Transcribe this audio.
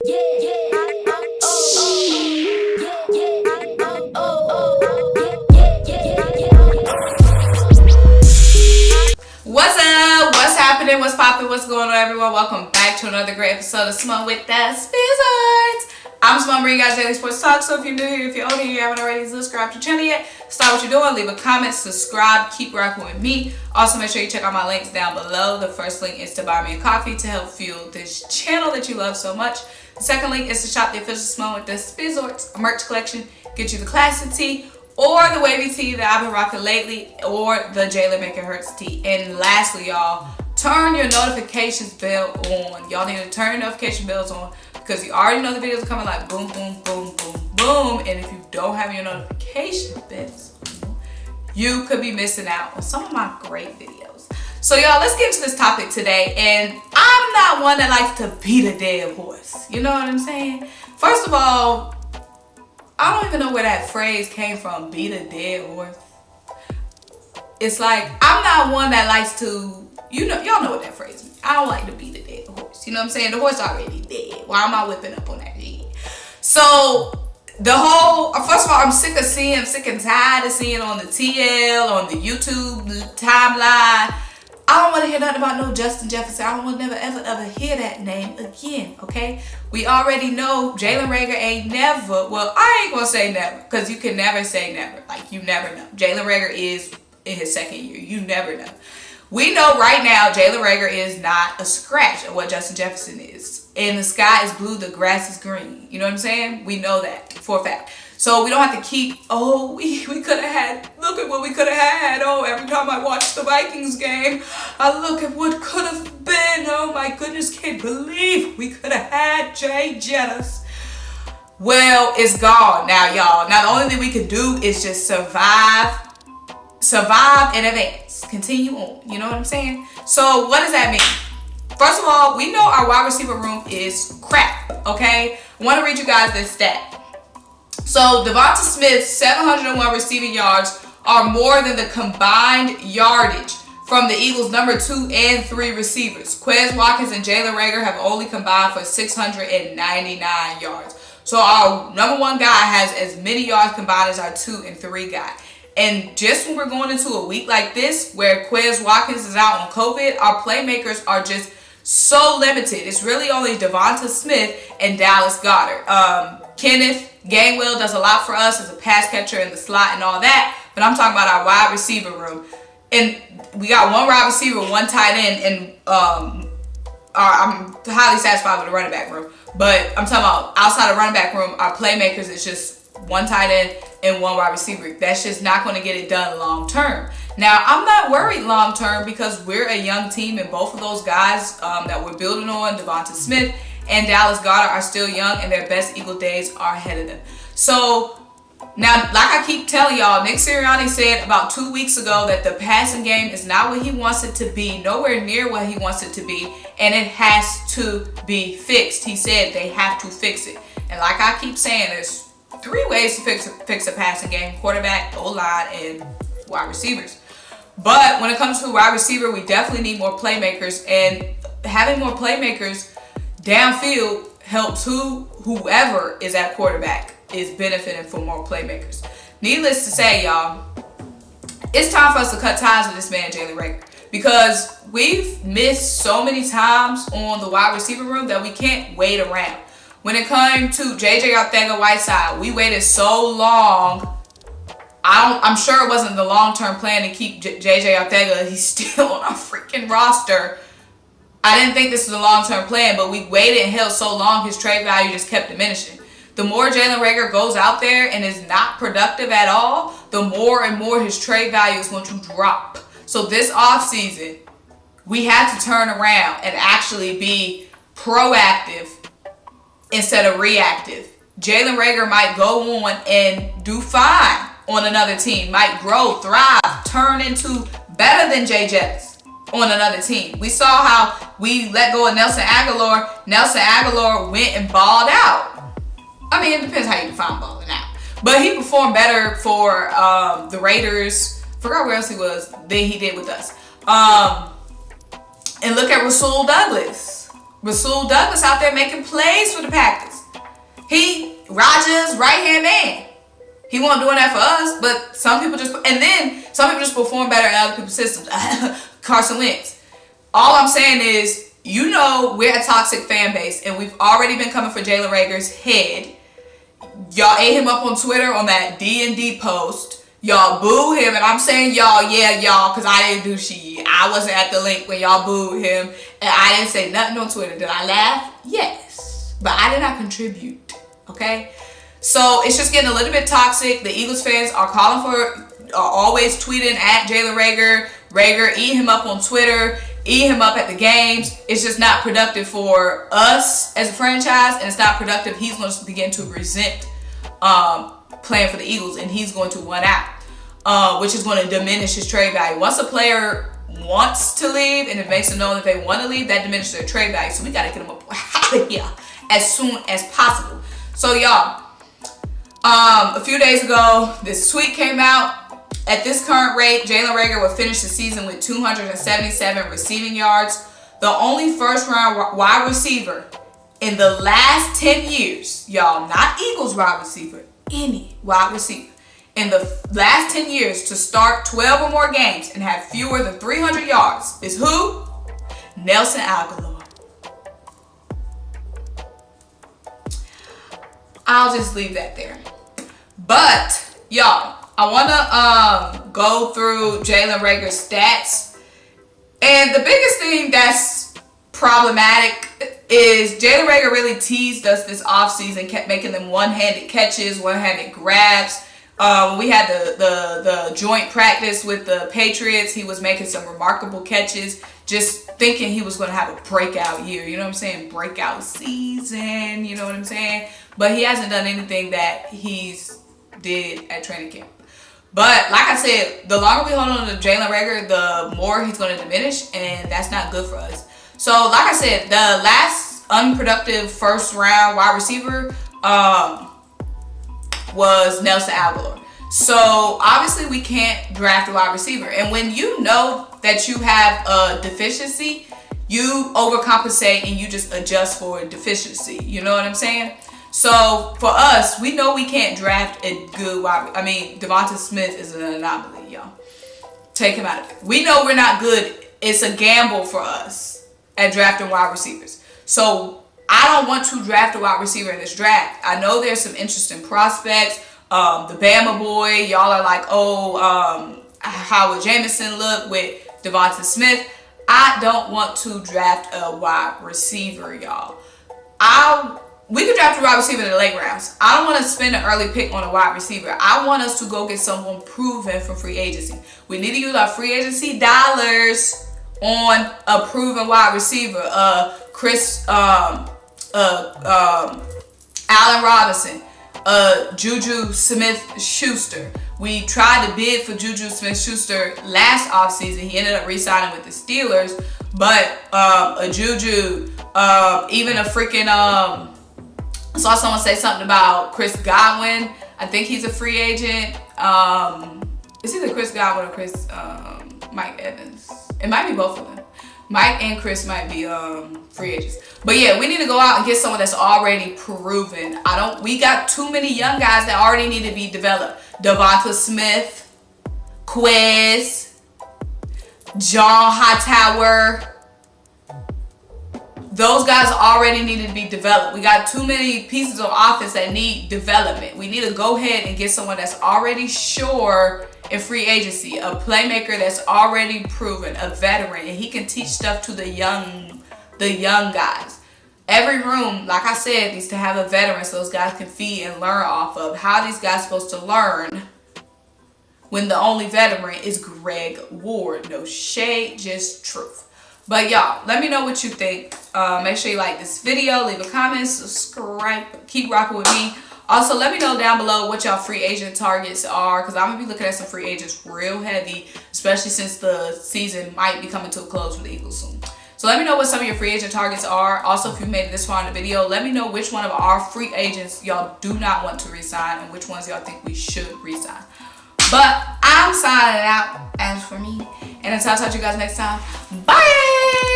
What's up? What's happening? What's popping? What's going on, everyone? Welcome back to another great episode of Symone with the Sports. I'm Symone, bringing you guys daily sports talk. So if you're new here, if you're old here, you haven't already subscribed to the channel yet, stop what you're doing, leave a comment, subscribe, keep rocking with me. Also, make sure you check out my links down below. The first link is to buy me a coffee to help fuel this channel that you love so much. The second link is to shop the official Symone with the Sports merch collection. Get you the classic tee, or the wavy tee that I've been rocking lately, or the Jalen Reagor tee. And lastly, y'all, turn your notifications bell on. Y'all need to turn your notification bells on because you already know the videos are coming like boom, boom, boom, boom, boom. And if you don't have your notification bells on, you could be missing out on some of my great videos. So y'all, let's get into this topic today. And I'm not one that likes to beat a dead horse. You know what I'm saying? First of all, I don't even know where that phrase came from, beat a dead horse. It's like, I'm not one that likes to, you know, y'all know what that phrase means. I don't like to beat a dead horse. You know what I'm saying? The horse already dead. Why am I whipping up on that shit? So, first of all, I'm sick and tired of seeing on the TL, on the YouTube timeline. I don't want to hear nothing about no Justin Jefferson. I don't want to never, ever hear that name again, okay? We already know Jalen Reagor ain't never, well, I ain't going to say never, because you can never say never. Like, you never know. Jalen Reagor is in his second year. You never know. We know right now Jalen Reagor is not a scratch of what Justin Jefferson is. And the sky is blue, the grass is green. You know what I'm saying? We know that for a fact. So we don't have to keep, we could have had, look at what we could have had. Oh, every time I watch the Vikings game, I look at what could have been. Oh my goodness, can't believe we could have had Jay Jettis. Well, it's gone now, y'all. Now, the only thing we can do is just survive in advance. Continue on. You know what I'm saying? So what does that mean? First of all, we know our wide receiver room is crap, okay? I want to read you guys this stat. So DeVonte Smith's 701 receiving yards are more than the combined yardage from the Eagles' number 2 and 3 receivers. Quez Watkins and Jalen Reagor have only combined for 699 yards. So our number 1 guy has as many yards combined as our 2 and 3 guy. And just when we're going into a week like this, where Quez Watkins is out on COVID, our playmakers are just so limited. It's really only DeVonte Smith and Dallas Goedert. Kenneth Gainwell does a lot for us as a pass catcher in the slot and all that, but I'm talking about our wide receiver room. And we got 1 wide receiver, 1 tight end, and I'm highly satisfied with the running back room. But I'm talking about outside of running back room, our playmakers is just 1 tight end and 1 wide receiver. That's just not going to get it done long term. Now, I'm not worried long term because we're a young team, and both of those guys that we're building on, DeVonte Smith and Dallas Goedert, are still young, and their best Eagle days are ahead of them. So now, like I keep telling y'all, Nick Sirianni said about 2 weeks ago that the passing game is not what he wants it to be, nowhere near what he wants it to be, and it has to be fixed. He said they have to fix it. And like I keep saying, there's 3 ways to fix a passing game: quarterback, O-line, and wide receivers. But when it comes to wide receiver, we definitely need more playmakers, and having more playmakers downfield helps whoever is at quarterback is benefiting from more playmakers. Needless to say, y'all, it's time for us to cut ties with this man, Jalen Reagor, because we've missed so many times on the wide receiver room that we can't wait around. When it came to JJ Arcega-Whiteside, we waited so long. I'm sure it wasn't the long-term plan to keep JJ Arcega. He's still on our freaking roster. I didn't think this was a long-term plan, but we waited and held so long, his trade value just kept diminishing. The more Jalen Reagor goes out there and is not productive at all, the more and more his trade value is going to drop. So this offseason, we had to turn around and actually be proactive instead of reactive. Jalen Reagor might go on and do fine on another team, might grow, thrive, turn into better than Jay Jettis on another team. We saw how we let go of Nelson Aguilar. Nelson Aguilar went and balled out. I mean, it depends how you define balling out. But he performed better for the Raiders. Forgot where else he was than he did with us. And look at Rasul Douglas. Rasul Douglas out there making plays for the Packers. Devante's right-hand man. He wasn't doing that for us, but some people just perform better in other people's systems. Carson Wentz. All I'm saying is, you know, we're a toxic fan base, and we've already been coming for Jalen Reagor's head. Y'all ate him up on Twitter on that D&D post. Y'all boo him, and I'm saying y'all, yeah, y'all, because I didn't do shit. I wasn't at the link when y'all booed him, and I didn't say nothing on Twitter. Did I laugh? Yes. But I did not contribute, okay? So it's just getting a little bit toxic. The Eagles fans are always tweeting at Jalen Reagor, eat him up on Twitter, eat him up at the games. It's just not productive for us as a franchise, and it's not productive. He's going to begin to resent playing for the Eagles, and he's going to want out, which is going to diminish his trade value. Once a player wants to leave and it makes them know that they want to leave, that diminishes their trade value. So we got to get them up out of here as soon as possible. So y'all, a few days ago, this tweet came out. At this current rate, Jalen Reagor will finish the season with 277 receiving yards. The only first-round wide receiver in the last 10 years, y'all, not Eagles wide receiver, any wide receiver, in the last 10 years to start 12 or more games and have fewer than 300 yards is who? Nelson Agholor. I'll just leave that there. But, y'all, I want to go through Jalen Reagor's stats. And the biggest thing that's problematic is Jalen Reagor really teased us this offseason, kept making them one-handed catches, one-handed grabs. When we had the joint practice with the Patriots, he was making some remarkable catches, just thinking he was going to have a breakout year. You know what I'm saying? Breakout season. You know what I'm saying? But he hasn't done anything that he's did at training camp. But like I said, the longer we hold on to Jalen Reagor, the more he's going to diminish, and that's not good for us. So like I said, the last unproductive first round wide receiver was Nelson Agholor. So obviously we can't draft a wide receiver. And when you know that you have a deficiency, you overcompensate and you just adjust for a deficiency. You know what I'm saying? So for us, we know we can't draft a good wide. I mean, DeVonta Smith is an anomaly, y'all. Take him out of it. We know we're not good. It's a gamble for us at drafting wide receivers. So I don't want to draft a wide receiver in this draft. I know there's some interesting prospects. The Bama boy, y'all are like, how would Jameson look with DeVonta Smith? I don't want to draft a wide receiver, y'all. We could draft a wide receiver in the late rounds. I don't want to spend an early pick on a wide receiver. I want us to go get someone proven from free agency. We need to use our free agency dollars on a proven wide receiver. Allen Robinson, Juju Smith-Schuster. We tried to bid for Juju Smith-Schuster last offseason. He ended up re-signing with the Steelers. But a Juju, even a freaking... I saw someone say something about Chris Godwin. I think he's a free agent. It's either Chris Godwin or Mike Evans. It might be both of them. Mike and Chris might be free agents. But yeah, we need to go out and get someone that's already proven. We got too many young guys that already need to be developed. DeVonta Smith, Quez, John Hightower. Those guys already need to be developed. We got too many pieces of offense that need development. We need to go ahead and get someone that's already sure in free agency, a playmaker that's already proven, a veteran, and he can teach stuff to the young guys. Every room, like I said, needs to have a veteran so those guys can feed and learn off of. How are these guys supposed to learn when the only veteran is Greg Ward? No shade, just truth. But y'all, let me know what you think. Make sure you like this video, leave a comment, subscribe, keep rocking with me. Also, let me know down below what y'all free agent targets are, because I'm going to be looking at some free agents real heavy, especially since the season might be coming to a close for the Eagles soon. So let me know what some of your free agent targets are. Also, if you made it this far in the video, let me know which one of our free agents y'all do not want to resign and which ones y'all think we should resign. But I'm signing out as for me. And until I talk to you guys next time, bye!